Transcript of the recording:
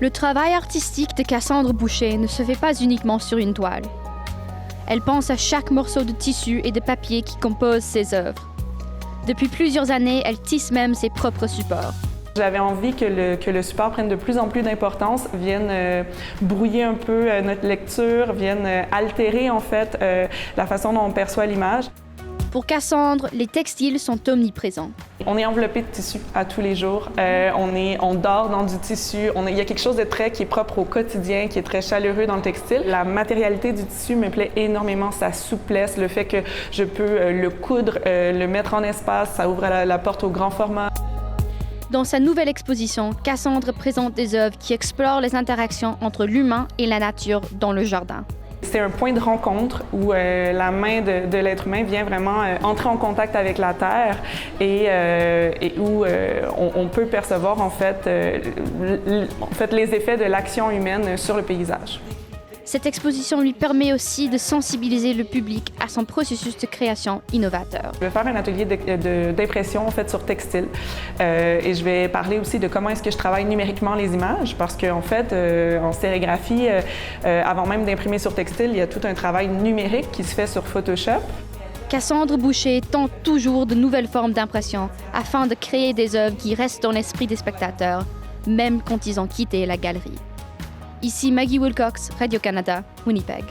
Le travail artistique de Cassandre Boucher ne se fait pas uniquement sur une toile. Elle pense à chaque morceau de tissu et de papier qui compose ses œuvres. Depuis plusieurs années, elle tisse même ses propres supports. J'avais envie que le support prenne de plus en plus d'importance, vienne brouiller un peu notre lecture, vienne altérer en fait la façon dont on perçoit l'image. Pour Cassandre, les textiles sont omniprésents. On est enveloppé de tissu à tous les jours. On dort dans du tissu. Il y a quelque chose de qui est propre au quotidien, qui est très chaleureux dans le textile. La matérialité du tissu me plaît énormément, sa souplesse, le fait que je peux le coudre, le mettre en espace, ça ouvre la porte au grand format. Dans sa nouvelle exposition, Cassandre présente des œuvres qui explorent les interactions entre l'humain et la nature dans le jardin. C'est un point de rencontre où la main de l'être humain vient vraiment entrer en contact avec la terre et où on peut percevoir en fait les effets de l'action humaine sur le paysage. Cette exposition lui permet aussi de sensibiliser le public à son processus de création innovateur. Je vais faire un atelier d'impression en fait sur textile et je vais parler aussi de comment est-ce que je travaille numériquement les images parce qu'en fait en sérigraphie, avant même d'imprimer sur textile, il y a tout un travail numérique qui se fait sur Photoshop. Cassandre Boucher tente toujours de nouvelles formes d'impression afin de créer des œuvres qui restent dans l'esprit des spectateurs, même quand ils ont quitté la galerie. Ici Maggie Wilcox, Radio-Canada, Winnipeg.